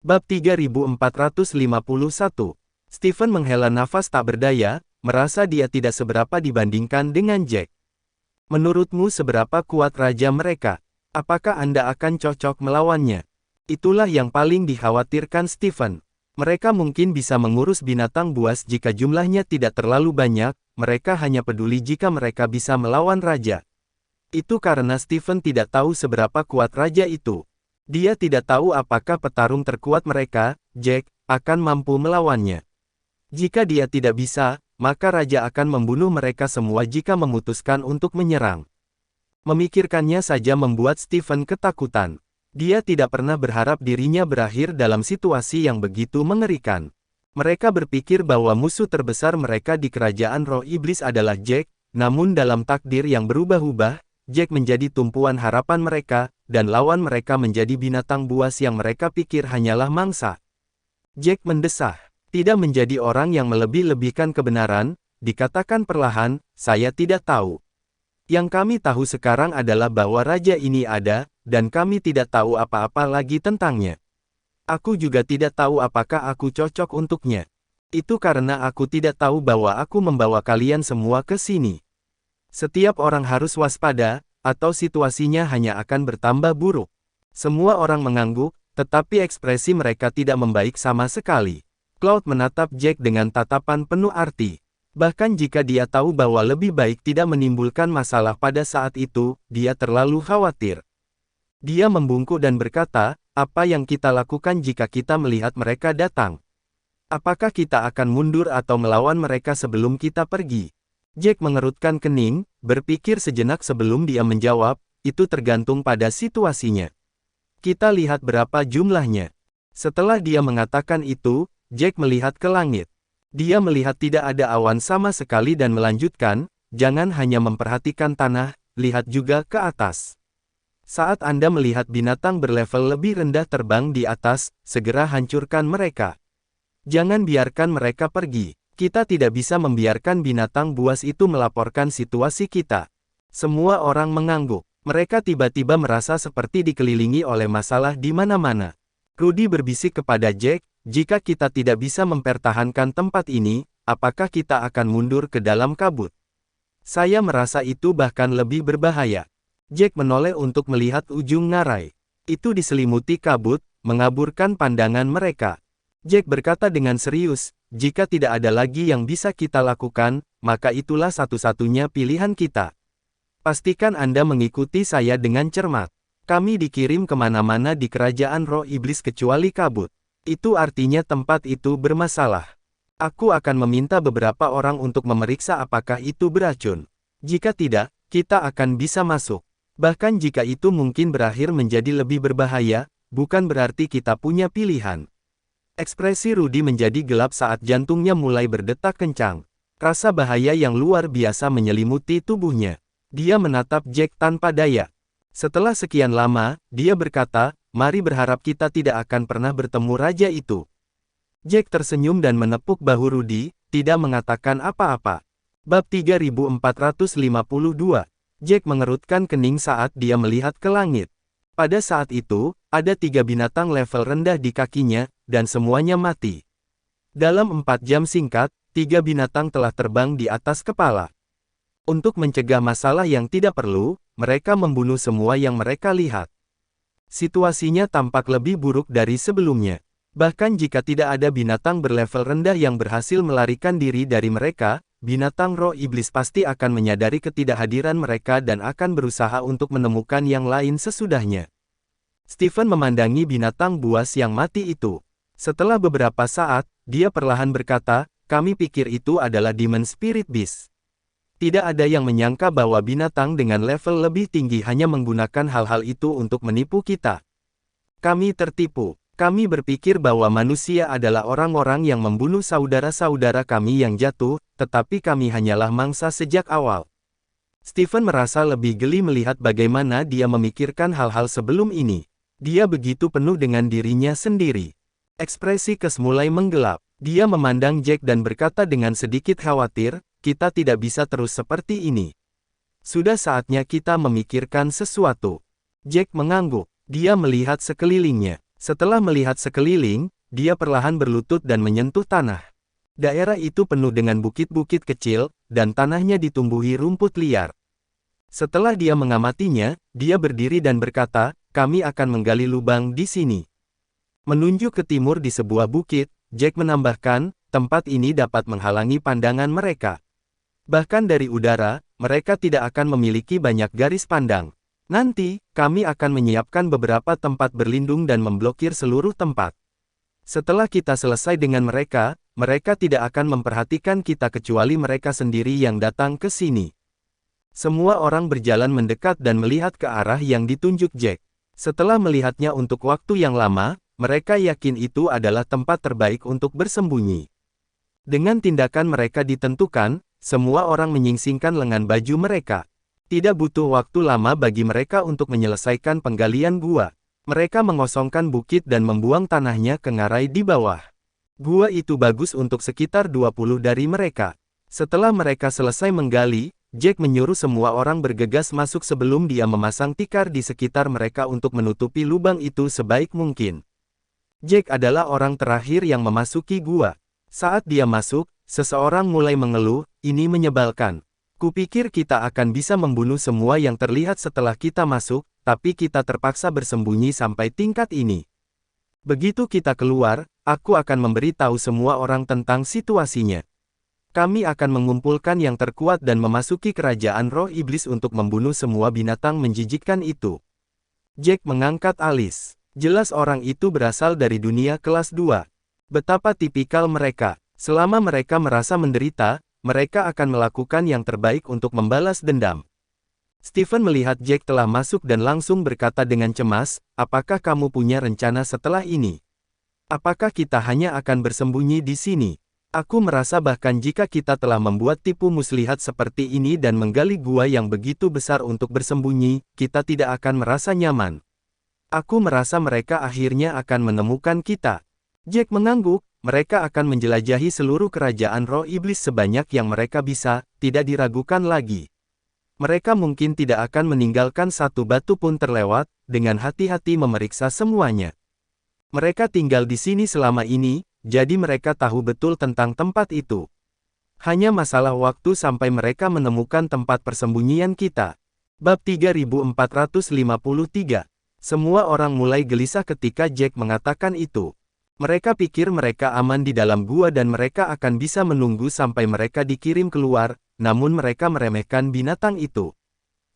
Bab 3451. Stephen menghela nafas tak berdaya, merasa dia tidak seberapa dibandingkan dengan Jack. Menurutmu seberapa kuat raja mereka? Apakah Anda akan cocok melawannya? Itulah yang paling dikhawatirkan Stephen. Mereka mungkin bisa mengurus binatang buas jika jumlahnya tidak terlalu banyak, mereka hanya peduli jika mereka bisa melawan raja. Itu karena Stephen tidak tahu seberapa kuat raja itu. Dia tidak tahu apakah petarung terkuat mereka, Jack, akan mampu melawannya. Jika dia tidak bisa, maka raja akan membunuh mereka semua jika memutuskan untuk menyerang. Memikirkannya saja membuat Stephen ketakutan. Dia tidak pernah berharap dirinya berakhir dalam situasi yang begitu mengerikan. Mereka berpikir bahwa musuh terbesar mereka di kerajaan roh iblis adalah Jack, namun dalam takdir yang berubah-ubah, Jack menjadi tumpuan harapan mereka, dan lawan mereka menjadi binatang buas yang mereka pikir hanyalah mangsa. Jack mendesah, tidak menjadi orang yang melebih-lebihkan kebenaran, dikatakan perlahan, saya tidak tahu. Yang kami tahu sekarang adalah bahwa raja ini ada, dan kami tidak tahu apa-apa lagi tentangnya. Aku juga tidak tahu apakah aku cocok untuknya. Itu karena aku tidak tahu bahwa aku membawa kalian semua ke sini. Setiap orang harus waspada, atau situasinya hanya akan bertambah buruk. Semua orang mengangguk, tetapi ekspresi mereka tidak membaik sama sekali. Cloud menatap Jack dengan tatapan penuh arti. Bahkan jika dia tahu bahwa lebih baik tidak menimbulkan masalah pada saat itu, dia terlalu khawatir. Dia membungkuk dan berkata, apa yang kita lakukan jika kita melihat mereka datang? Apakah kita akan mundur atau melawan mereka sebelum kita pergi? Jack mengerutkan kening, berpikir sejenak sebelum dia menjawab, itu tergantung pada situasinya. Kita lihat berapa jumlahnya. Setelah dia mengatakan itu, Jack melihat ke langit. Dia melihat tidak ada awan sama sekali dan melanjutkan, jangan hanya memperhatikan tanah, lihat juga ke atas. Saat Anda melihat binatang berlevel lebih rendah terbang di atas, segera hancurkan mereka. Jangan biarkan mereka pergi. Kita tidak bisa membiarkan binatang buas itu melaporkan situasi kita. Semua orang mengangguk. Mereka tiba-tiba merasa seperti dikelilingi oleh masalah di mana-mana. Rudy berbisik kepada Jack, jika kita tidak bisa mempertahankan tempat ini, apakah kita akan mundur ke dalam kabut? Saya merasa itu bahkan lebih berbahaya. Jack menoleh untuk melihat ujung ngarai. Itu diselimuti kabut, mengaburkan pandangan mereka. Jack berkata dengan serius, jika tidak ada lagi yang bisa kita lakukan, maka itulah satu-satunya pilihan kita. Pastikan Anda mengikuti saya dengan cermat. Kami dikirim kemana-mana di kerajaan roh iblis kecuali kabut. Itu artinya tempat itu bermasalah. Aku akan meminta beberapa orang untuk memeriksa apakah itu beracun. Jika tidak, kita akan bisa masuk. Bahkan jika itu mungkin berakhir menjadi lebih berbahaya, bukan berarti kita punya pilihan. Ekspresi Rudy menjadi gelap saat jantungnya mulai berdetak kencang. Rasa bahaya yang luar biasa menyelimuti tubuhnya. Dia menatap Jack tanpa daya. Setelah sekian lama, dia berkata, mari berharap kita tidak akan pernah bertemu raja itu. Jack tersenyum dan menepuk bahu Rudy, tidak mengatakan apa-apa. Bab 3452. Jack mengerutkan kening saat dia melihat ke langit. Pada saat itu, ada 3 binatang level rendah di kakinya, dan semuanya mati. Dalam 4 jam singkat, 3 binatang telah terbang di atas kepala. Untuk mencegah masalah yang tidak perlu, mereka membunuh semua yang mereka lihat. Situasinya tampak lebih buruk dari sebelumnya. Bahkan jika tidak ada binatang berlevel rendah yang berhasil melarikan diri dari mereka, binatang roh iblis pasti akan menyadari ketidakhadiran mereka dan akan berusaha untuk menemukan yang lain sesudahnya. Stephen memandangi binatang buas yang mati itu. Setelah beberapa saat, dia perlahan berkata, kami pikir itu adalah Demon Spirit Beast. Tidak ada yang menyangka bahwa binatang dengan level lebih tinggi hanya menggunakan hal-hal itu untuk menipu kita. Kami tertipu. Kami berpikir bahwa manusia adalah orang-orang yang membunuh saudara-saudara kami yang jatuh, tetapi kami hanyalah mangsa sejak awal. Stephen merasa lebih geli melihat bagaimana dia memikirkan hal-hal sebelum ini. Dia begitu penuh dengan dirinya sendiri. Ekspresi Kes mulai menggelap. Dia memandang Jack dan berkata dengan sedikit khawatir, kita tidak bisa terus seperti ini. Sudah saatnya kita memikirkan sesuatu. Jack mengangguk. Dia melihat sekelilingnya. Setelah melihat sekeliling, dia perlahan berlutut dan menyentuh tanah. Daerah itu penuh dengan bukit-bukit kecil, dan tanahnya ditumbuhi rumput liar. Setelah dia mengamatinya, dia berdiri dan berkata, "Kami akan menggali lubang di sini." Menunjuk ke timur di sebuah bukit, Jack menambahkan, tempat ini dapat menghalangi pandangan mereka. Bahkan dari udara, mereka tidak akan memiliki banyak garis pandang. Nanti, kami akan menyiapkan beberapa tempat berlindung dan memblokir seluruh tempat. Setelah kita selesai dengan mereka, mereka tidak akan memperhatikan kita kecuali mereka sendiri yang datang ke sini. Semua orang berjalan mendekat dan melihat ke arah yang ditunjuk Jack. Setelah melihatnya untuk waktu yang lama, mereka yakin itu adalah tempat terbaik untuk bersembunyi. Dengan tindakan mereka ditentukan, semua orang menyingsingkan lengan baju mereka. Tidak butuh waktu lama bagi mereka untuk menyelesaikan penggalian gua. Mereka mengosongkan bukit dan membuang tanahnya ke ngarai di bawah. Gua itu bagus untuk sekitar 20 dari mereka. Setelah mereka selesai menggali, Jack menyuruh semua orang bergegas masuk sebelum dia memasang tikar di sekitar mereka untuk menutupi lubang itu sebaik mungkin. Jack adalah orang terakhir yang memasuki gua. Saat dia masuk, seseorang mulai mengeluh, "Ini menyebalkan. Kupikir kita akan bisa membunuh semua yang terlihat setelah kita masuk, tapi kita terpaksa bersembunyi sampai tingkat ini. Begitu kita keluar, aku akan memberi tahu semua orang tentang situasinya. Kami akan mengumpulkan yang terkuat dan memasuki kerajaan roh iblis untuk membunuh semua binatang menjijikkan itu." Jack mengangkat alis. Jelas orang itu berasal dari dunia kelas 2. Betapa tipikal mereka. Selama mereka merasa menderita, mereka akan melakukan yang terbaik untuk membalas dendam. Stephen melihat Jack telah masuk dan langsung berkata dengan cemas, "Apakah kamu punya rencana setelah ini? Apakah kita hanya akan bersembunyi di sini? Aku merasa bahkan jika kita telah membuat tipu muslihat seperti ini dan menggali gua yang begitu besar untuk bersembunyi, kita tidak akan merasa nyaman. Aku merasa mereka akhirnya akan menemukan kita." Jack mengangguk, mereka akan menjelajahi seluruh kerajaan roh iblis sebanyak yang mereka bisa, tidak diragukan lagi. Mereka mungkin tidak akan meninggalkan satu batu pun terlewat, dengan hati-hati memeriksa semuanya. Mereka tinggal di sini selama ini, jadi mereka tahu betul tentang tempat itu. Hanya masalah waktu sampai mereka menemukan tempat persembunyian kita. Bab 3453. Semua orang mulai gelisah ketika Jack mengatakan itu. Mereka pikir mereka aman di dalam gua dan mereka akan bisa menunggu sampai mereka dikirim keluar, namun mereka meremehkan binatang itu.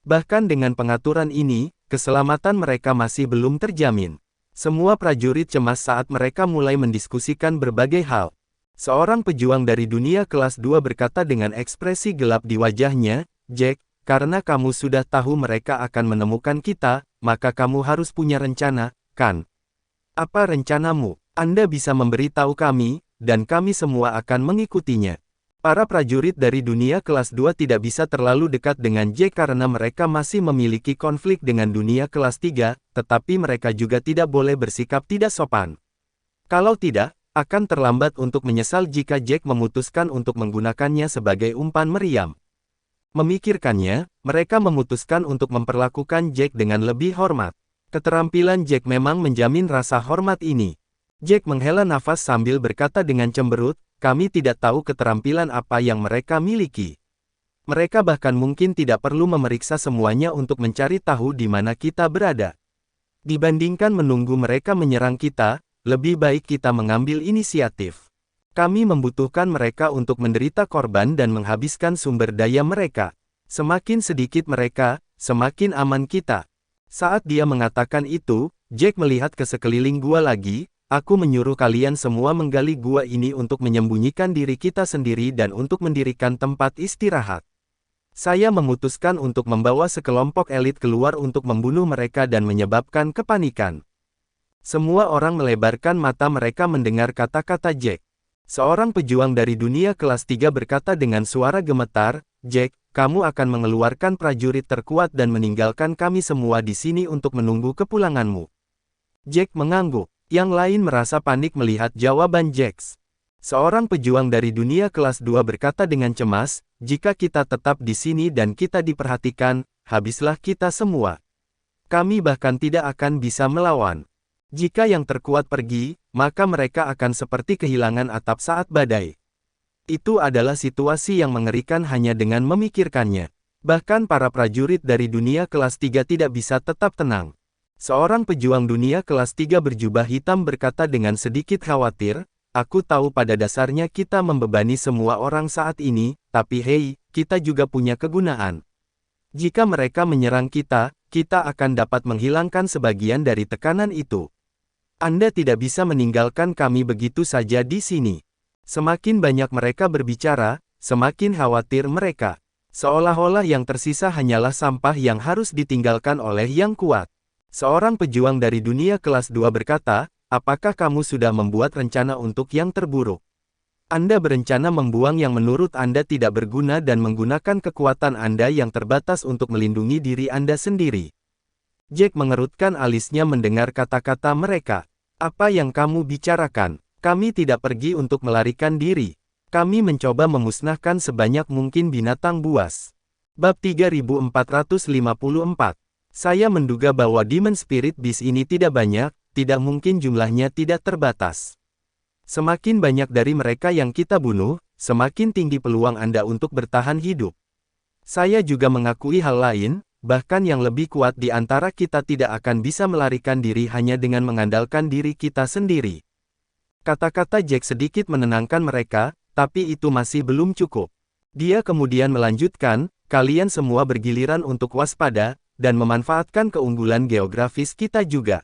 Bahkan dengan pengaturan ini, keselamatan mereka masih belum terjamin. Semua prajurit cemas saat mereka mulai mendiskusikan berbagai hal. Seorang pejuang dari dunia kelas 2 berkata dengan ekspresi gelap di wajahnya, "Jack, karena kamu sudah tahu mereka akan menemukan kita, maka kamu harus punya rencana, kan? Apa rencanamu? Anda bisa memberitahu kami, dan kami semua akan mengikutinya." Para prajurit dari dunia kelas 2 tidak bisa terlalu dekat dengan Jack karena mereka masih memiliki konflik dengan dunia kelas 3, tetapi mereka juga tidak boleh bersikap tidak sopan. Kalau tidak, akan terlambat untuk menyesal jika Jack memutuskan untuk menggunakannya sebagai umpan meriam. Memikirkannya, mereka memutuskan untuk memperlakukan Jack dengan lebih hormat. Keterampilan Jack memang menjamin rasa hormat ini. Jack menghela nafas sambil berkata dengan cemberut, "Kami tidak tahu keterampilan apa yang mereka miliki. Mereka bahkan mungkin tidak perlu memeriksa semuanya untuk mencari tahu di mana kita berada. Dibandingkan menunggu mereka menyerang kita, lebih baik kita mengambil inisiatif. Kami membutuhkan mereka untuk menderita korban dan menghabiskan sumber daya mereka. Semakin sedikit mereka, semakin aman kita." Saat dia mengatakan itu, Jack melihat ke sekeliling gua lagi. "Aku menyuruh kalian semua menggali gua ini untuk menyembunyikan diri kita sendiri dan untuk mendirikan tempat istirahat. Saya memutuskan untuk membawa sekelompok elit keluar untuk membunuh mereka dan menyebabkan kepanikan." Semua orang melebarkan mata mereka mendengar kata-kata Jack. Seorang pejuang dari dunia kelas 3 berkata dengan suara gemetar, "Jack, kamu akan mengeluarkan prajurit terkuat dan meninggalkan kami semua di sini untuk menunggu kepulanganmu." Jack mengangguk. Yang lain merasa panik melihat jawaban Jack. Seorang pejuang dari dunia kelas 2 berkata dengan cemas, "Jika kita tetap di sini dan kita diperhatikan, habislah kita semua. Kami bahkan tidak akan bisa melawan." Jika yang terkuat pergi, maka mereka akan seperti kehilangan atap saat badai. Itu adalah situasi yang mengerikan hanya dengan memikirkannya. Bahkan para prajurit dari dunia kelas 3 tidak bisa tetap tenang. Seorang pejuang dunia kelas 3 berjubah hitam berkata dengan sedikit khawatir, "Aku tahu pada dasarnya kita membebani semua orang saat ini, tapi hei, kita juga punya kegunaan. Jika mereka menyerang kita, kita akan dapat menghilangkan sebagian dari tekanan itu. Anda tidak bisa meninggalkan kami begitu saja di sini." Semakin banyak mereka berbicara, semakin khawatir mereka. Seolah-olah yang tersisa hanyalah sampah yang harus ditinggalkan oleh yang kuat. Seorang pejuang dari dunia kelas 2 berkata, "Apakah kamu sudah membuat rencana untuk yang terburuk? Anda berencana membuang yang menurut Anda tidak berguna dan menggunakan kekuatan Anda yang terbatas untuk melindungi diri Anda sendiri." Jack mengerutkan alisnya mendengar kata-kata mereka. "Apa yang kamu bicarakan? Kami tidak pergi untuk melarikan diri. Kami mencoba memusnahkan sebanyak mungkin binatang buas." Bab 3454. Saya menduga bahwa Demon Spirit Beast ini tidak banyak, tidak mungkin jumlahnya tidak terbatas. Semakin banyak dari mereka yang kita bunuh, semakin tinggi peluang Anda untuk bertahan hidup. Saya juga mengakui hal lain, bahkan yang lebih kuat di antara kita tidak akan bisa melarikan diri hanya dengan mengandalkan diri kita sendiri. Kata-kata Jack sedikit menenangkan mereka, tapi itu masih belum cukup. Dia kemudian melanjutkan, "Kalian semua bergiliran untuk waspada, dan memanfaatkan keunggulan geografis kita juga.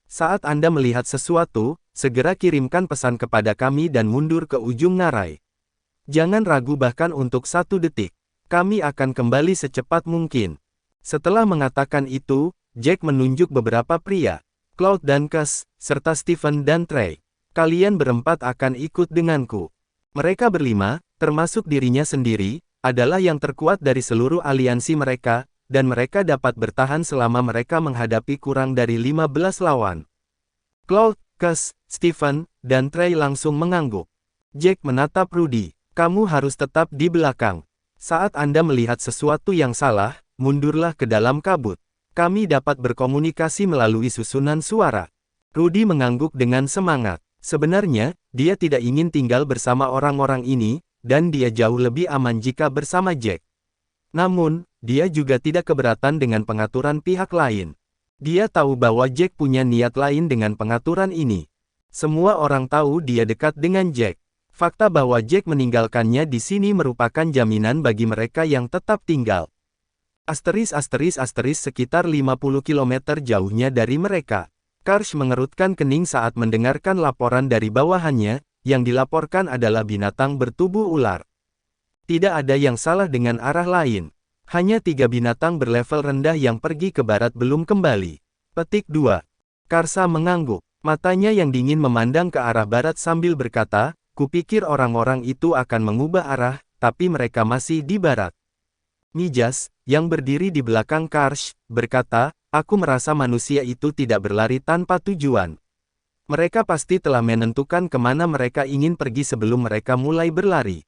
Saat Anda melihat sesuatu, segera kirimkan pesan kepada kami dan mundur ke ujung ngarai. Jangan ragu bahkan untuk 1 detik. Kami akan kembali secepat mungkin." Setelah mengatakan itu, Jack menunjuk beberapa pria, Cloud dan Cass, serta Stephen dan Trey. "Kalian berempat akan ikut denganku." Mereka berlima, termasuk dirinya sendiri, adalah yang terkuat dari seluruh aliansi mereka, dan mereka dapat bertahan selama mereka menghadapi kurang dari 15 lawan. Cloud, Cass, Stephen, dan Trey langsung mengangguk. Jack menatap Rudy. "Kamu harus tetap di belakang. Saat Anda melihat sesuatu yang salah, mundurlah ke dalam kabut. Kami dapat berkomunikasi melalui susunan suara." Rudy mengangguk dengan semangat. Sebenarnya, dia tidak ingin tinggal bersama orang-orang ini, dan dia jauh lebih aman jika bersama Jack. Namun, dia juga tidak keberatan dengan pengaturan pihak lain. Dia tahu bahwa Jack punya niat lain dengan pengaturan ini. Semua orang tahu dia dekat dengan Jack. Fakta bahwa Jack meninggalkannya di sini merupakan jaminan bagi mereka yang tetap tinggal. Sekitar 50 km jauhnya dari mereka. Karsh mengerutkan kening saat mendengarkan laporan dari bawahannya, yang dilaporkan adalah binatang bertubuh ular. Tidak ada yang salah dengan arah lain. Hanya 3 binatang berlevel rendah yang pergi ke barat belum kembali. Petik 2. Karsa mengangguk. Matanya yang dingin memandang ke arah barat sambil berkata, "Kupikir orang-orang itu akan mengubah arah, tapi mereka masih di barat." Mijas, yang berdiri di belakang Karsh, berkata, "Aku merasa manusia itu tidak berlari tanpa tujuan. Mereka pasti telah menentukan kemana mereka ingin pergi sebelum mereka mulai berlari."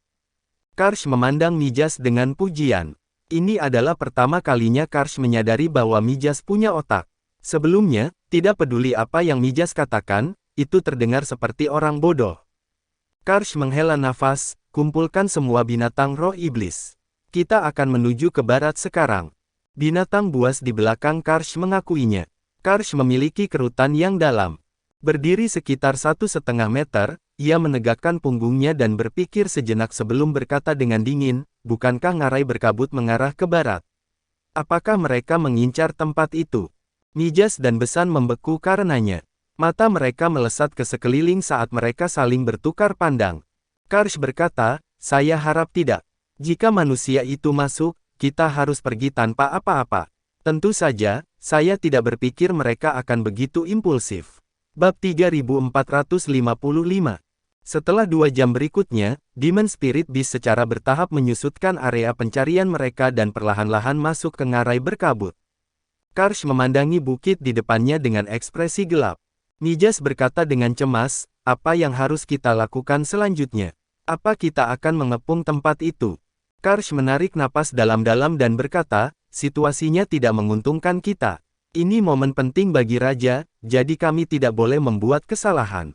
Karsh memandang Mijas dengan pujian. Ini adalah pertama kalinya Karsh menyadari bahwa Mijas punya otak. Sebelumnya, tidak peduli apa yang Mijas katakan, itu terdengar seperti orang bodoh. Karsh menghela nafas, "Kumpulkan semua binatang roh iblis. Kita akan menuju ke barat sekarang." Binatang buas di belakang Karsh mengakuinya. Karsh memiliki kerutan yang dalam. Berdiri sekitar 1,5 meter, ia menegakkan punggungnya dan berpikir sejenak sebelum berkata dengan dingin, "Bukankah ngarai berkabut mengarah ke barat? Apakah mereka mengincar tempat itu?" Mijas dan Besan membeku karenanya. Mata mereka melesat ke sekeliling saat mereka saling bertukar pandang. Karsh berkata, "Saya harap tidak. Jika manusia itu masuk, kita harus pergi tanpa apa-apa. Tentu saja, saya tidak berpikir mereka akan begitu impulsif." Bab 3455. Setelah 2 jam berikutnya, Demon Spirit Beast secara bertahap menyusutkan area pencarian mereka dan perlahan-lahan masuk ke ngarai berkabut. Karsh memandangi bukit di depannya dengan ekspresi gelap. Mijas berkata dengan cemas, "Apa yang harus kita lakukan selanjutnya? Apa kita akan mengepung tempat itu?" Karsh menarik napas dalam-dalam dan berkata, "Situasinya tidak menguntungkan kita. Ini momen penting bagi raja, jadi kami tidak boleh membuat kesalahan.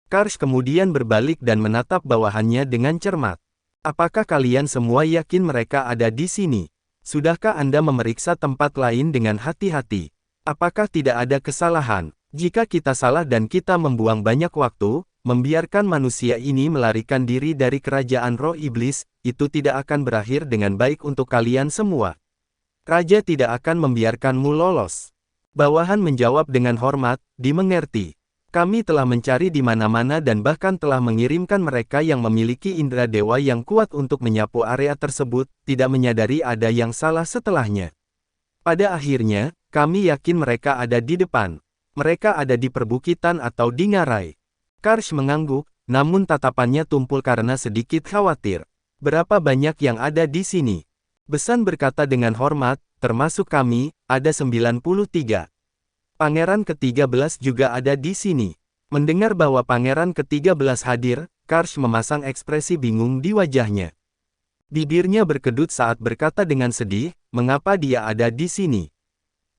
Karsh kemudian berbalik dan menatap bawahannya dengan cermat. Apakah kalian semua yakin mereka ada di sini? Sudahkah Anda memeriksa tempat lain dengan hati-hati? Apakah tidak ada kesalahan? Jika kita salah dan kita membuang banyak waktu, membiarkan manusia ini melarikan diri dari kerajaan roh iblis, itu tidak akan berakhir dengan baik untuk kalian semua. Raja tidak akan membiarkanmu lolos. Bawahan menjawab dengan hormat, dimengerti. Kami telah mencari di mana-mana dan bahkan telah mengirimkan mereka yang memiliki indera dewa yang kuat untuk menyapu area tersebut, tidak menyadari ada yang salah setelahnya. Pada akhirnya, kami yakin mereka ada di depan. Mereka ada di perbukitan atau di ngarai. Karsh mengangguk, namun tatapannya tumpul karena sedikit khawatir. Berapa banyak yang ada di sini? Besan berkata dengan hormat, termasuk kami, ada 93. Pangeran ke-13 juga ada di sini. Mendengar bahwa pangeran ke-13 hadir, Karsh memasang ekspresi bingung di wajahnya. Bibirnya berkedut saat berkata dengan sedih, mengapa dia ada di sini?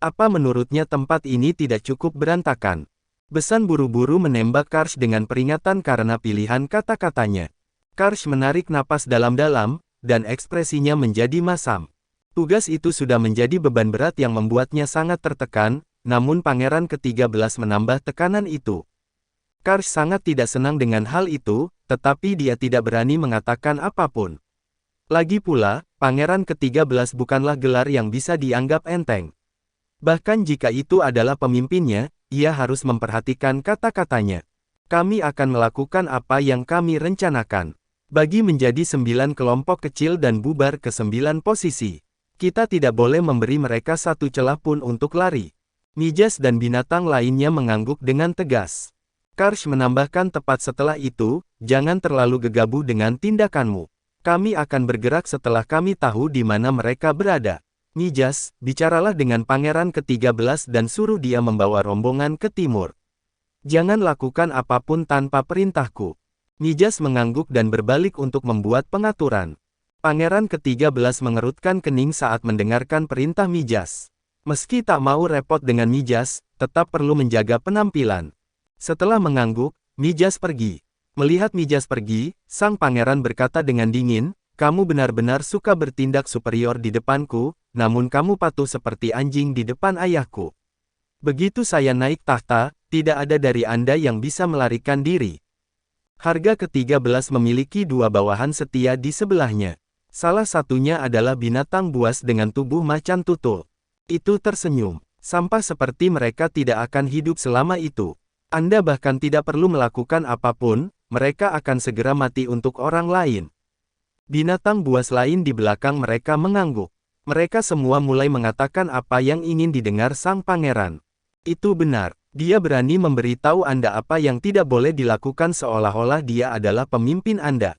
Apa menurutnya tempat ini tidak cukup berantakan? Besan buru-buru menembak Karsh dengan peringatan karena pilihan kata-katanya. Karsh menarik napas dalam-dalam, dan ekspresinya menjadi masam. Tugas itu sudah menjadi beban berat yang membuatnya sangat tertekan, namun pangeran ke-13 menambah tekanan itu. Karsh sangat tidak senang dengan hal itu, tetapi dia tidak berani mengatakan apapun. Lagi pula, pangeran ke-13 bukanlah gelar yang bisa dianggap enteng. Bahkan jika itu adalah pemimpinnya, ia harus memperhatikan kata-katanya. Kami akan melakukan apa yang kami rencanakan. Bagi menjadi 9 kelompok kecil dan bubar ke 9 posisi. Kita tidak boleh memberi mereka satu celah pun untuk lari. Mijas dan binatang lainnya mengangguk dengan tegas. Karsh menambahkan tepat setelah itu, jangan terlalu gegabah dengan tindakanmu. Kami akan bergerak setelah kami tahu di mana mereka berada. Mijas, bicaralah dengan pangeran ke-13 dan suruh dia membawa rombongan ke timur. Jangan lakukan apapun tanpa perintahku. Mijas mengangguk dan berbalik untuk membuat pengaturan. Pangeran ke-13 mengerutkan kening saat mendengarkan perintah Mijas. Meski tak mau repot dengan Mijas, tetap perlu menjaga penampilan. Setelah mengangguk, Mijas pergi. Melihat Mijas pergi, sang pangeran berkata dengan dingin, kamu benar-benar suka bertindak superior di depanku, namun kamu patuh seperti anjing di depan ayahku. Begitu saya naik tahta, tidak ada dari Anda yang bisa melarikan diri. Harga ke-13 memiliki 2 bawahan setia di sebelahnya. Salah satunya adalah binatang buas dengan tubuh macan tutul. Itu tersenyum. Sampah seperti mereka tidak akan hidup selama itu. Anda bahkan tidak perlu melakukan apapun, mereka akan segera mati untuk orang lain. Binatang buas lain di belakang mereka mengangguk. Mereka semua mulai mengatakan apa yang ingin didengar sang pangeran. Itu benar, dia berani memberitahu Anda apa yang tidak boleh dilakukan seolah-olah dia adalah pemimpin Anda.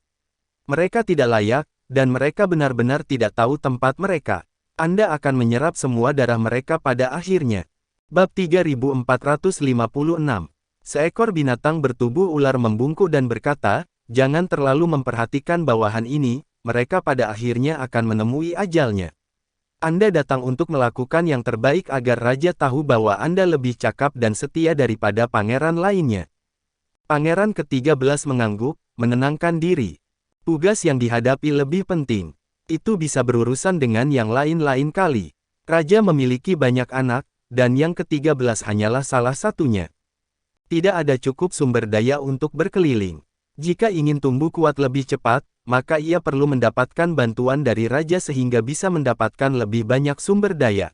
Mereka tidak layak, dan mereka benar-benar tidak tahu tempat mereka. Anda akan menyerap semua darah mereka pada akhirnya. Bab 3456. Seekor binatang bertubuh ular membungkuk dan berkata, jangan terlalu memperhatikan bawahan ini, mereka pada akhirnya akan menemui ajalnya. Anda datang untuk melakukan yang terbaik agar raja tahu bahwa Anda lebih cakap dan setia daripada pangeran lainnya. Pangeran ke-13 mengangguk, menenangkan diri. Tugas yang dihadapi lebih penting. Itu bisa berurusan dengan yang lain-lain kali. Raja memiliki banyak anak, dan yang ke-13 hanyalah salah satunya. Tidak ada cukup sumber daya untuk berkeliling. Jika ingin tumbuh kuat lebih cepat, maka ia perlu mendapatkan bantuan dari raja sehingga bisa mendapatkan lebih banyak sumber daya.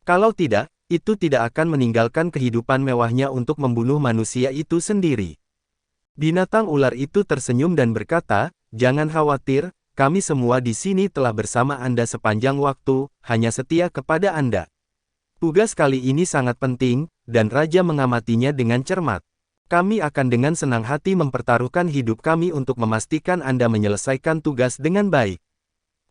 Kalau tidak, itu tidak akan meninggalkan kehidupan mewahnya untuk membunuh manusia itu sendiri. Binatang ular itu tersenyum dan berkata, jangan khawatir, kami semua di sini telah bersama Anda sepanjang waktu, hanya setia kepada Anda. Tugas kali ini sangat penting, dan Raja mengamatinya dengan cermat. Kami akan dengan senang hati mempertaruhkan hidup kami untuk memastikan Anda menyelesaikan tugas dengan baik.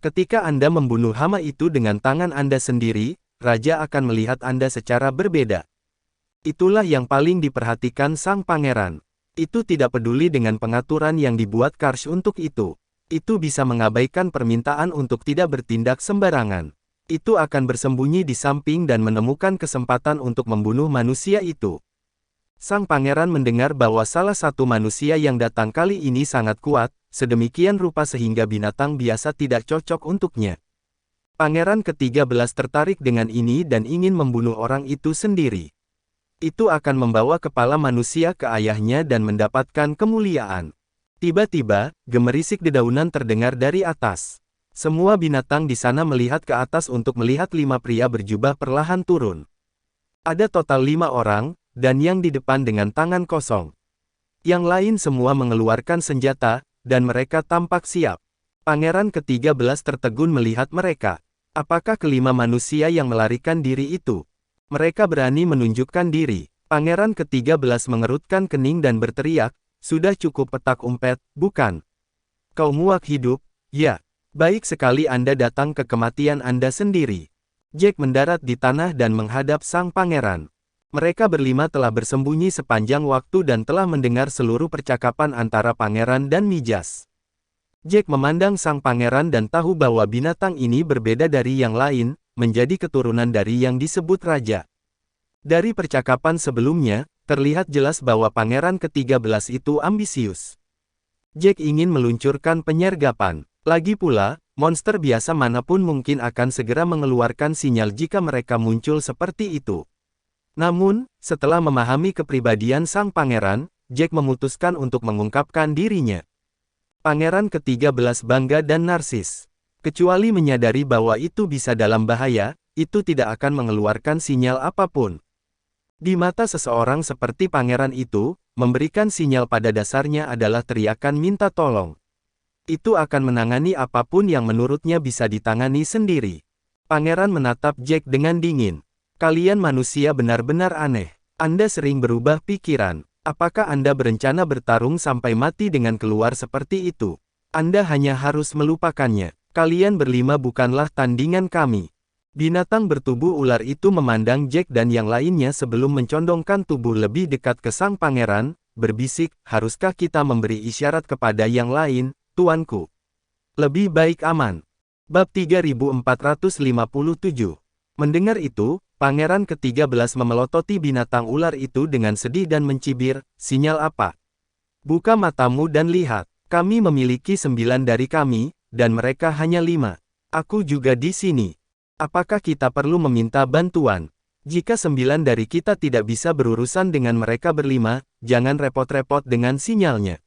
Ketika Anda membunuh hama itu dengan tangan Anda sendiri, Raja akan melihat Anda secara berbeda. Itulah yang paling diperhatikan sang pangeran. Itu tidak peduli dengan pengaturan yang dibuat Karsh untuk itu. Itu bisa mengabaikan permintaan untuk tidak bertindak sembarangan. Itu akan bersembunyi di samping dan menemukan kesempatan untuk membunuh manusia itu. Sang pangeran mendengar bahwa salah satu manusia yang datang kali ini sangat kuat, sedemikian rupa sehingga binatang biasa tidak cocok untuknya. Pangeran ke-13 tertarik dengan ini dan ingin membunuh orang itu sendiri. Itu akan membawa kepala manusia ke ayahnya dan mendapatkan kemuliaan. Tiba-tiba, gemerisik dedaunan terdengar dari atas. Semua binatang di sana melihat ke atas untuk melihat 5 pria berjubah perlahan turun. Ada total 5 orang, dan yang di depan dengan tangan kosong. Yang lain semua mengeluarkan senjata, dan mereka tampak siap. Pangeran ke-13 tertegun melihat mereka. Apakah kelima manusia yang melarikan diri itu? Mereka berani menunjukkan diri. Pangeran ke-13 mengerutkan kening dan berteriak, "Sudah cukup petak umpet, bukan? Kau muak hidup, ya? Baik sekali Anda datang ke kematian Anda sendiri." Jack mendarat di tanah dan menghadap sang pangeran. Mereka berlima telah bersembunyi sepanjang waktu dan telah mendengar seluruh percakapan antara pangeran dan Mijas. Jack memandang sang pangeran dan tahu bahwa binatang ini berbeda dari yang lain, menjadi keturunan dari yang disebut raja. Dari percakapan sebelumnya, terlihat jelas bahwa pangeran ke-13 itu ambisius. Jack ingin meluncurkan penyergapan. Lagi pula, monster biasa manapun mungkin akan segera mengeluarkan sinyal jika mereka muncul seperti itu. Namun, setelah memahami kepribadian sang pangeran, Jack memutuskan untuk mengungkapkan dirinya. Pangeran ke-13 bangga dan narsis. Kecuali menyadari bahwa itu bisa dalam bahaya, itu tidak akan mengeluarkan sinyal apapun. Di mata seseorang seperti pangeran itu, memberikan sinyal pada dasarnya adalah teriakan minta tolong. Itu akan menangani apapun yang menurutnya bisa ditangani sendiri. Pangeran menatap Jack dengan dingin. "Kalian manusia benar-benar aneh. Anda sering berubah pikiran. Apakah Anda berencana bertarung sampai mati dengan keluar seperti itu? Anda hanya harus melupakannya. Kalian berlima bukanlah tandingan kami." Binatang bertubuh ular itu memandang Jack dan yang lainnya sebelum mencondongkan tubuh lebih dekat ke sang pangeran, berbisik, "Haruskah kita memberi isyarat kepada yang lain, tuanku? Lebih baik aman." Bab 3457. Mendengar itu, pangeran ke-13 memelototi binatang ular itu dengan sedih dan mencibir, "Sinyal apa? Buka matamu dan lihat. Kami memiliki 9 dari kami, dan mereka hanya 5. Aku juga di sini. Apakah kita perlu meminta bantuan? Jika 9 dari kita tidak bisa berurusan dengan mereka berlima, jangan repot-repot dengan sinyalnya.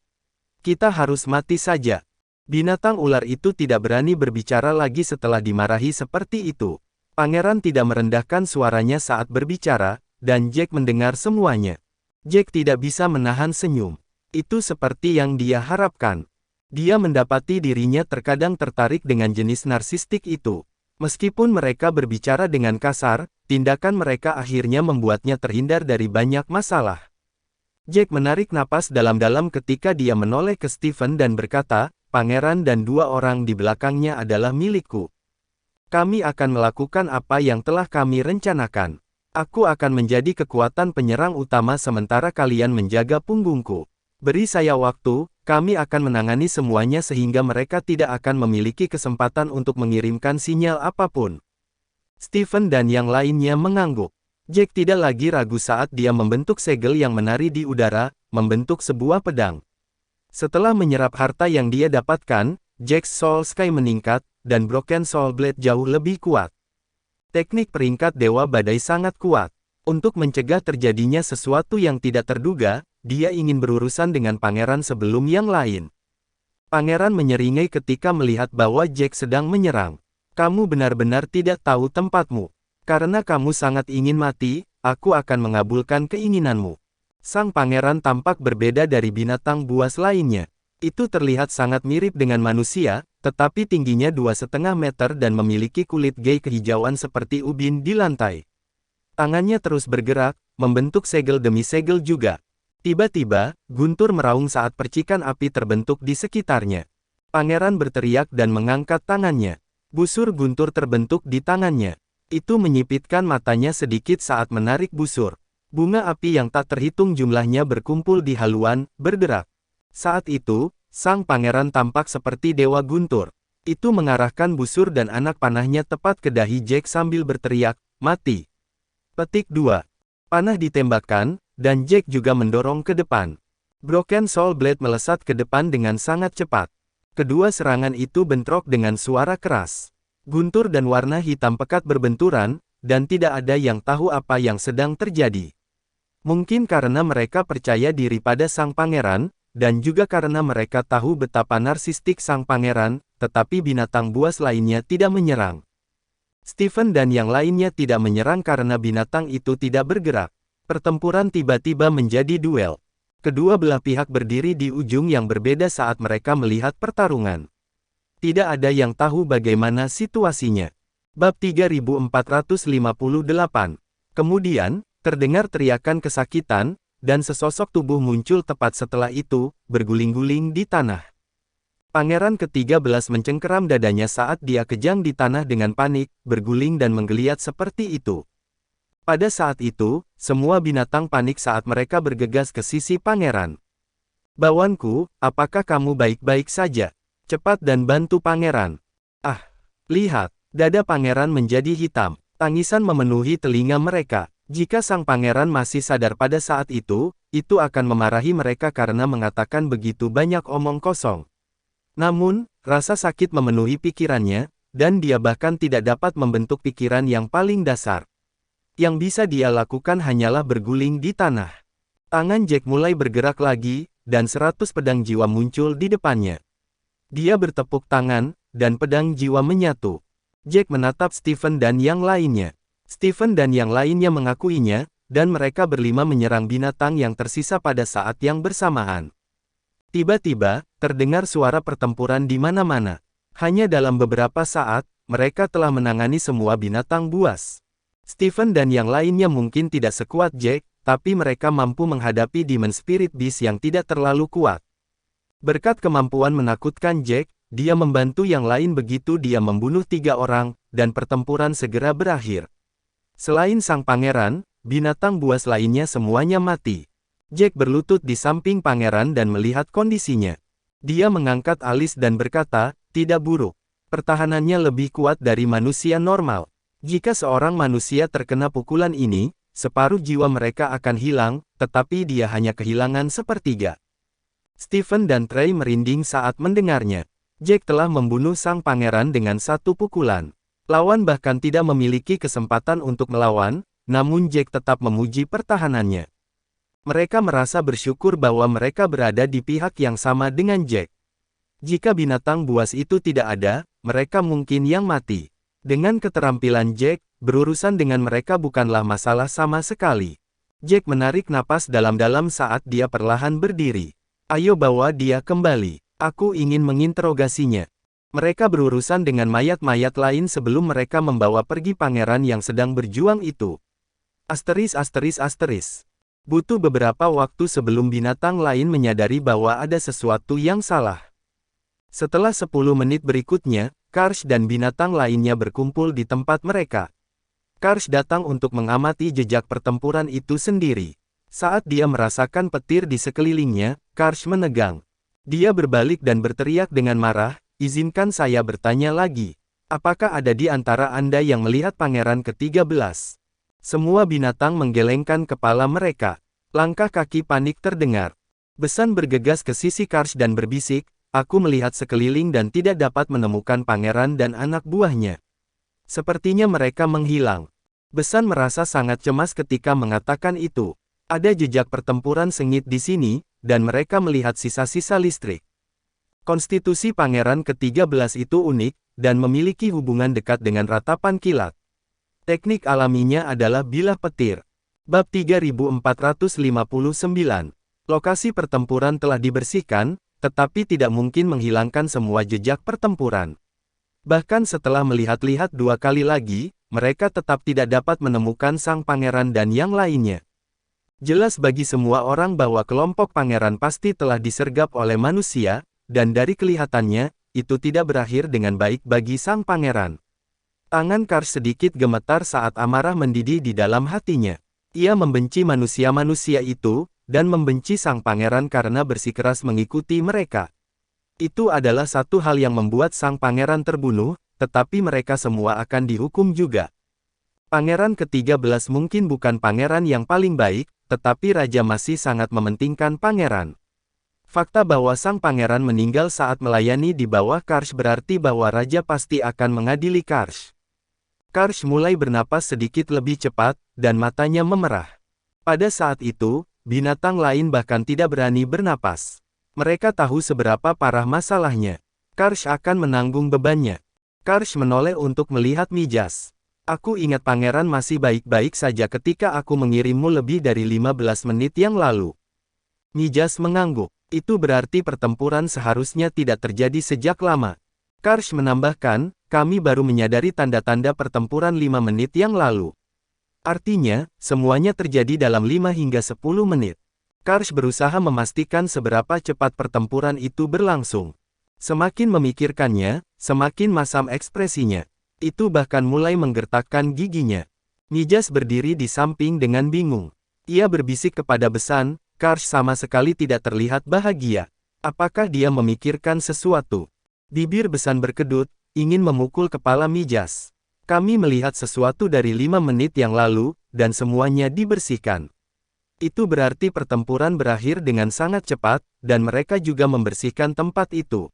Kita harus mati saja." Binatang ular itu tidak berani berbicara lagi setelah dimarahi seperti itu. Pangeran tidak merendahkan suaranya saat berbicara, dan Jack mendengar semuanya. Jack tidak bisa menahan senyum. Itu seperti yang dia harapkan. Dia mendapati dirinya terkadang tertarik dengan jenis narsistik itu. Meskipun mereka berbicara dengan kasar, tindakan mereka akhirnya membuatnya terhindar dari banyak masalah. Jack menarik napas dalam-dalam ketika dia menoleh ke Stephen dan berkata, "Pangeran dan 2 orang di belakangnya adalah milikku. Kami akan melakukan apa yang telah kami rencanakan. Aku akan menjadi kekuatan penyerang utama sementara kalian menjaga punggungku. Beri saya waktu, kami akan menangani semuanya sehingga mereka tidak akan memiliki kesempatan untuk mengirimkan sinyal apapun." Stephen dan yang lainnya mengangguk. Jack tidak lagi ragu saat dia membentuk segel yang menari di udara, membentuk sebuah pedang. Setelah menyerap harta yang dia dapatkan, Jack's Soul Sky meningkat, dan Broken Soul Blade jauh lebih kuat. Teknik peringkat Dewa Badai sangat kuat. Untuk mencegah terjadinya sesuatu yang tidak terduga, dia ingin berurusan dengan pangeran sebelum yang lain. Pangeran menyeringai ketika melihat bahwa Jack sedang menyerang. "Kamu benar-benar tidak tahu tempatmu. Karena kamu sangat ingin mati, aku akan mengabulkan keinginanmu." Sang pangeran tampak berbeda dari binatang buas lainnya. Itu terlihat sangat mirip dengan manusia, tetapi tingginya 2,5 meter dan memiliki kulit gay kehijauan seperti ubin di lantai. Tangannya terus bergerak, membentuk segel demi segel juga. Tiba-tiba, guntur meraung saat percikan api terbentuk di sekitarnya. Pangeran berteriak dan mengangkat tangannya. Busur guntur terbentuk di tangannya. Itu menyipitkan matanya sedikit saat menarik busur. Bunga api yang tak terhitung jumlahnya berkumpul di haluan, bergerak. Saat itu, sang pangeran tampak seperti dewa guntur. Itu mengarahkan busur dan anak panahnya tepat ke dahi Jack sambil berteriak, "Mati!" Petik 2. Panah ditembakkan, dan Jack juga mendorong ke depan. Broken Soul Blade melesat ke depan dengan sangat cepat. Kedua serangan itu bentrok dengan suara keras. Guntur dan warna hitam pekat berbenturan, dan tidak ada yang tahu apa yang sedang terjadi. Mungkin karena mereka percaya diri pada sang pangeran, dan juga karena mereka tahu betapa narsistik sang pangeran, tetapi binatang buas lainnya tidak menyerang. Stephen dan yang lainnya tidak menyerang karena binatang itu tidak bergerak. Pertempuran tiba-tiba menjadi duel. Kedua belah pihak berdiri di ujung yang berbeda saat mereka melihat pertarungan. Tidak ada yang tahu bagaimana situasinya. Bab 3458. Kemudian, terdengar teriakan kesakitan, dan sesosok tubuh muncul tepat setelah itu, berguling-guling di tanah. Pangeran ke-13 mencengkeram dadanya saat dia kejang di tanah dengan panik, berguling dan menggeliat seperti itu. Pada saat itu, semua binatang panik saat mereka bergegas ke sisi pangeran. "Bawanku, apakah kamu baik-baik saja? Cepat dan bantu pangeran." "Ah, lihat." Dada pangeran menjadi hitam. Tangisan memenuhi telinga mereka. Jika sang pangeran masih sadar pada saat itu akan memarahi mereka karena mengatakan begitu banyak omong kosong. Namun, rasa sakit memenuhi pikirannya, dan dia bahkan tidak dapat membentuk pikiran yang paling dasar. Yang bisa dia lakukan hanyalah berguling di tanah. Tangan Jack mulai bergerak lagi, dan 100 pedang jiwa muncul di depannya. Dia bertepuk tangan, dan pedang jiwa menyatu. Jack menatap Stephen dan yang lainnya. Stephen dan yang lainnya mengakuinya, dan mereka berlima menyerang binatang yang tersisa pada saat yang bersamaan. Tiba-tiba, terdengar suara pertempuran di mana-mana. Hanya dalam beberapa saat, mereka telah menangani semua binatang buas. Stephen dan yang lainnya mungkin tidak sekuat Jack, tapi mereka mampu menghadapi Demon Spirit Beast yang tidak terlalu kuat. Berkat kemampuan menakutkan Jack, dia membantu yang lain begitu dia membunuh 3 orang, dan pertempuran segera berakhir. Selain sang pangeran, binatang buas lainnya semuanya mati. Jack berlutut di samping pangeran dan melihat kondisinya. Dia mengangkat alis dan berkata, "Tidak buruk. Pertahanannya lebih kuat dari manusia normal. Jika seorang manusia terkena pukulan ini, separuh jiwa mereka akan hilang, tetapi dia hanya kehilangan sepertiga." Stephen dan Trey merinding saat mendengarnya. Jack telah membunuh sang pangeran dengan 1 pukulan. Lawan bahkan tidak memiliki kesempatan untuk melawan, namun Jack tetap memuji pertahanannya. Mereka merasa bersyukur bahwa mereka berada di pihak yang sama dengan Jack. Jika binatang buas itu tidak ada, mereka mungkin yang mati. Dengan keterampilan Jack, berurusan dengan mereka bukanlah masalah sama sekali. Jack menarik napas dalam-dalam saat dia perlahan berdiri. "Ayo bawa dia kembali. Aku ingin menginterogasinya." Mereka berurusan dengan mayat-mayat lain sebelum mereka membawa pergi pangeran yang sedang berjuang itu. ****. Butuh beberapa waktu sebelum binatang lain menyadari bahwa ada sesuatu yang salah. Setelah 10 menit berikutnya, Karsh dan binatang lainnya berkumpul di tempat mereka. Karsh datang untuk mengamati jejak pertempuran itu sendiri. Saat dia merasakan petir di sekelilingnya, Karsh menegang. Dia berbalik dan berteriak dengan marah, "Izinkan saya bertanya lagi. Apakah ada di antara Anda yang melihat pangeran ke-13? Semua binatang menggelengkan kepala mereka. Langkah kaki panik terdengar. Besan bergegas ke sisi Karsh dan berbisik, "Aku melihat sekeliling dan tidak dapat menemukan pangeran dan anak buahnya. Sepertinya mereka menghilang." Besan merasa sangat cemas ketika mengatakan itu. Ada jejak pertempuran sengit di sini, dan mereka melihat sisa-sisa listrik. Konstitusi pangeran ke-13 itu unik, dan memiliki hubungan dekat dengan ratapan kilat. Teknik alaminya adalah bilah petir. Bab 3459. Lokasi pertempuran telah dibersihkan, tetapi tidak mungkin menghilangkan semua jejak pertempuran. Bahkan setelah melihat-lihat 2 kali lagi, mereka tetap tidak dapat menemukan sang pangeran dan yang lainnya. Jelas bagi semua orang bahwa kelompok pangeran pasti telah disergap oleh manusia, dan dari kelihatannya, itu tidak berakhir dengan baik bagi sang pangeran. Tangan Karsh sedikit gemetar saat amarah mendidih di dalam hatinya. Ia membenci manusia-manusia itu, dan membenci sang pangeran karena bersikeras mengikuti mereka. Itu adalah satu hal yang membuat sang pangeran terbunuh, tetapi mereka semua akan dihukum juga. Pangeran ke-13 mungkin bukan pangeran yang paling baik, tetapi raja masih sangat mementingkan pangeran. Fakta bahwa sang pangeran meninggal saat melayani di bawah Karsh berarti bahwa raja pasti akan mengadili Karsh. Karsh mulai bernapas sedikit lebih cepat, dan matanya memerah. Pada saat itu, binatang lain bahkan tidak berani bernapas. Mereka tahu seberapa parah masalahnya. Karsh akan menanggung bebannya. Karsh menoleh untuk melihat Mijas. Aku ingat pangeran masih baik-baik saja ketika aku mengirimmu lebih dari 15 menit yang lalu. Mijas mengangguk. Itu berarti pertempuran seharusnya tidak terjadi sejak lama. Karsh menambahkan, kami baru menyadari tanda-tanda pertempuran 5 menit yang lalu. Artinya, semuanya terjadi dalam 5 hingga 10 menit. Karsh berusaha memastikan seberapa cepat pertempuran itu berlangsung. Semakin memikirkannya, semakin masam ekspresinya. Itu bahkan mulai menggertakkan giginya. Mijas berdiri di samping dengan bingung. Ia berbisik kepada Besan, Karsh sama sekali tidak terlihat bahagia. Apakah dia memikirkan sesuatu? Bibir Besan berkedut, ingin memukul kepala Mijas. Kami melihat sesuatu dari 5 menit yang lalu, dan semuanya dibersihkan. Itu berarti pertempuran berakhir dengan sangat cepat, dan mereka juga membersihkan tempat itu.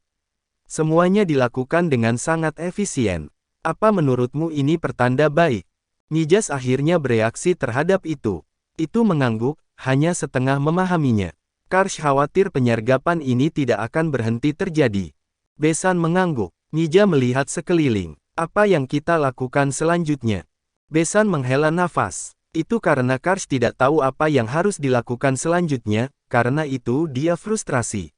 Semuanya dilakukan dengan sangat efisien. Apa menurutmu ini pertanda baik? Mijas akhirnya bereaksi terhadap itu. Itu mengangguk, hanya setengah memahaminya. Karsh khawatir penyergapan ini tidak akan berhenti terjadi. Besan mengangguk. Mija melihat sekeliling. Apa yang kita lakukan selanjutnya? Besan menghela nafas. Itu karena Karsh tidak tahu apa yang harus dilakukan selanjutnya, karena itu dia frustrasi.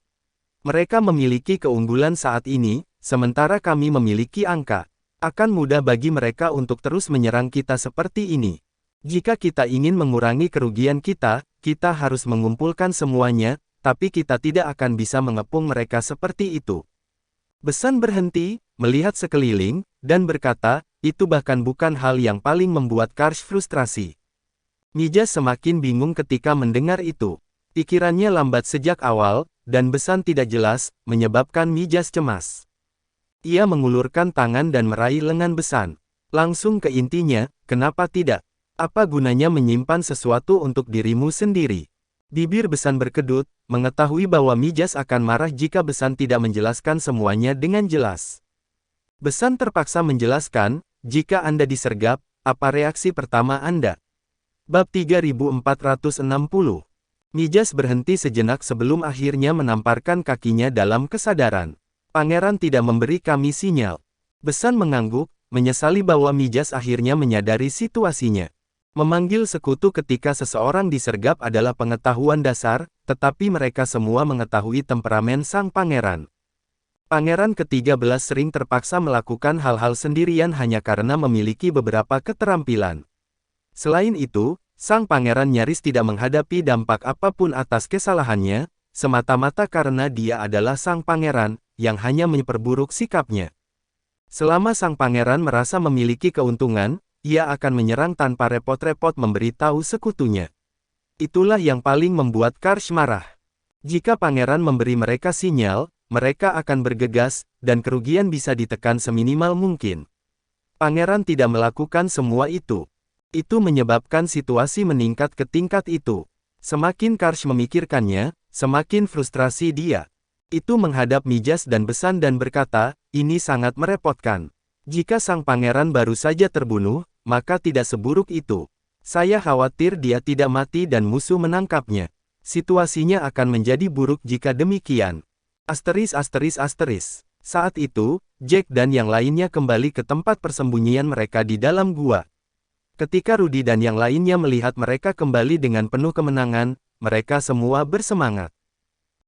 Mereka memiliki keunggulan saat ini, sementara kami memiliki angka. Akan mudah bagi mereka untuk terus menyerang kita seperti ini. Jika kita ingin mengurangi kerugian kita, kita harus mengumpulkan semuanya, tapi kita tidak akan bisa mengepung mereka seperti itu. Besan berhenti, melihat sekeliling, dan berkata, itu bahkan bukan hal yang paling membuat Karsh frustrasi. Mijas semakin bingung ketika mendengar itu. Pikirannya lambat sejak awal, dan Besan tidak jelas, menyebabkan Mijas cemas. Ia mengulurkan tangan dan meraih lengan Besan. Langsung ke intinya, kenapa tidak? Apa gunanya menyimpan sesuatu untuk dirimu sendiri? Bibir Besan berkedut, mengetahui bahwa Mijas akan marah jika Besan tidak menjelaskan semuanya dengan jelas. Besan terpaksa menjelaskan, jika Anda disergap, apa reaksi pertama Anda? Bab 3460. Mijas berhenti sejenak sebelum akhirnya menamparkan kakinya dalam kesadaran. Pangeran tidak memberi kami sinyal. Besan mengangguk, menyesali bahwa Mijas akhirnya menyadari situasinya. Memanggil sekutu ketika seseorang disergap adalah pengetahuan dasar, tetapi mereka semua mengetahui temperamen sang pangeran. Pangeran ke-13 sering terpaksa melakukan hal-hal sendirian hanya karena memiliki beberapa keterampilan. Selain itu, sang pangeran nyaris tidak menghadapi dampak apapun atas kesalahannya, semata-mata karena dia adalah sang pangeran, yang hanya memperburuk sikapnya. Selama sang pangeran merasa memiliki keuntungan, ia akan menyerang tanpa repot-repot memberitahu sekutunya. Itulah yang paling membuat Karsh marah. Jika pangeran memberi mereka sinyal, mereka akan bergegas, dan kerugian bisa ditekan seminimal mungkin. Pangeran tidak melakukan semua itu. Itu menyebabkan situasi meningkat ke tingkat itu. Semakin Karsh memikirkannya, semakin frustrasi dia. Itu menghadap Mijas dan Besan dan berkata, ini sangat merepotkan. Jika sang pangeran baru saja terbunuh, maka tidak seburuk itu. Saya khawatir dia tidak mati dan musuh menangkapnya. Situasinya akan menjadi buruk jika demikian. Saat itu, Jack dan yang lainnya kembali ke tempat persembunyian mereka di dalam gua. Ketika Rudy dan yang lainnya melihat mereka kembali dengan penuh kemenangan, mereka semua bersemangat.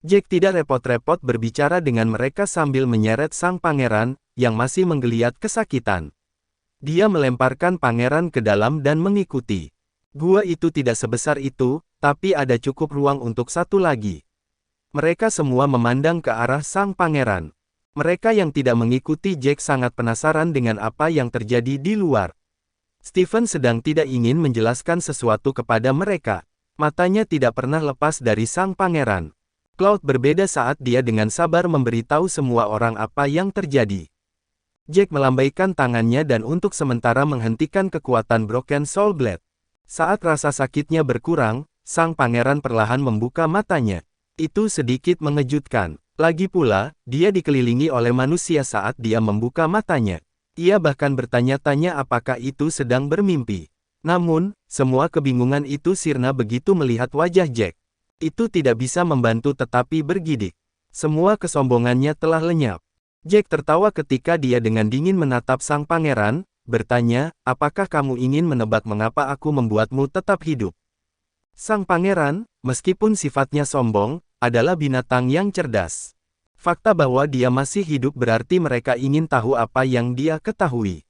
Jack tidak repot-repot berbicara dengan mereka sambil menyeret sang pangeran, yang masih menggeliat kesakitan. Dia melemparkan pangeran ke dalam dan mengikuti. Gua itu tidak sebesar itu, tapi ada cukup ruang untuk satu lagi. Mereka semua memandang ke arah sang pangeran. Mereka yang tidak mengikuti Jack sangat penasaran dengan apa yang terjadi di luar. Stephen sedang tidak ingin menjelaskan sesuatu kepada mereka. Matanya tidak pernah lepas dari sang pangeran. Cloud berbeda saat dia dengan sabar memberitahu semua orang apa yang terjadi. Jack melambaikan tangannya dan untuk sementara menghentikan kekuatan Broken Soul Blade. Saat rasa sakitnya berkurang, sang pangeran perlahan membuka matanya. Itu sedikit mengejutkan. Lagi pula, dia dikelilingi oleh manusia saat dia membuka matanya. Ia bahkan bertanya-tanya apakah itu sedang bermimpi. Namun, semua kebingungan itu sirna begitu melihat wajah Jack. Itu tidak bisa membantu tetapi bergidik. Semua kesombongannya telah lenyap. Jack tertawa ketika dia dengan dingin menatap sang pangeran, bertanya, apakah kamu ingin menebak mengapa aku membuatmu tetap hidup? Sang pangeran, meskipun sifatnya sombong, adalah binatang yang cerdas. Fakta bahwa dia masih hidup berarti mereka ingin tahu apa yang dia ketahui.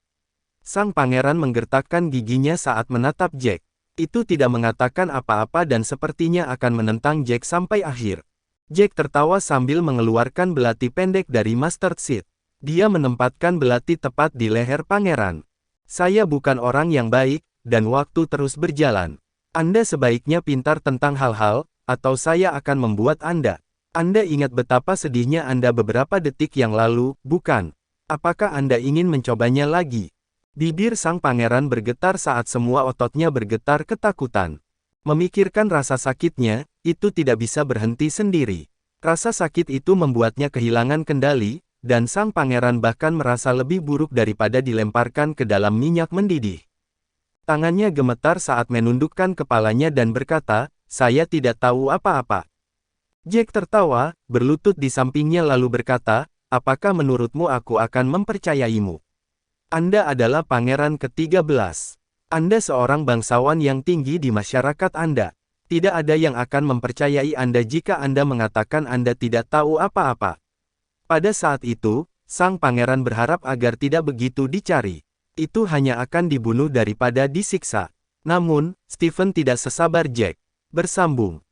Sang pangeran menggertakkan giginya saat menatap Jack. Itu tidak mengatakan apa-apa dan sepertinya akan menentang Jack sampai akhir. Jack tertawa sambil mengeluarkan belati pendek dari Mustard Seed. Dia menempatkan belati tepat di leher pangeran. Saya bukan orang yang baik, dan waktu terus berjalan. Anda sebaiknya pintar tentang hal-hal, atau saya akan membuat Anda. Anda ingat betapa sedihnya Anda beberapa detik yang lalu, bukan? Apakah Anda ingin mencobanya lagi? Bibir sang pangeran bergetar saat semua ototnya bergetar ketakutan. Memikirkan rasa sakitnya, itu tidak bisa berhenti sendiri. Rasa sakit itu membuatnya kehilangan kendali, dan sang pangeran bahkan merasa lebih buruk daripada dilemparkan ke dalam minyak mendidih. Tangannya gemetar saat menundukkan kepalanya dan berkata, saya tidak tahu apa-apa. Jack tertawa, berlutut di sampingnya lalu berkata, apakah menurutmu aku akan mempercayaimu? Anda adalah pangeran ke-13. Anda seorang bangsawan yang tinggi di masyarakat Anda. Tidak ada yang akan mempercayai Anda jika Anda mengatakan Anda tidak tahu apa-apa. Pada saat itu, sang pangeran berharap agar tidak begitu dicari. Itu hanya akan dibunuh daripada disiksa. Namun, Stephen tidak sesabar Jack. Bersambung.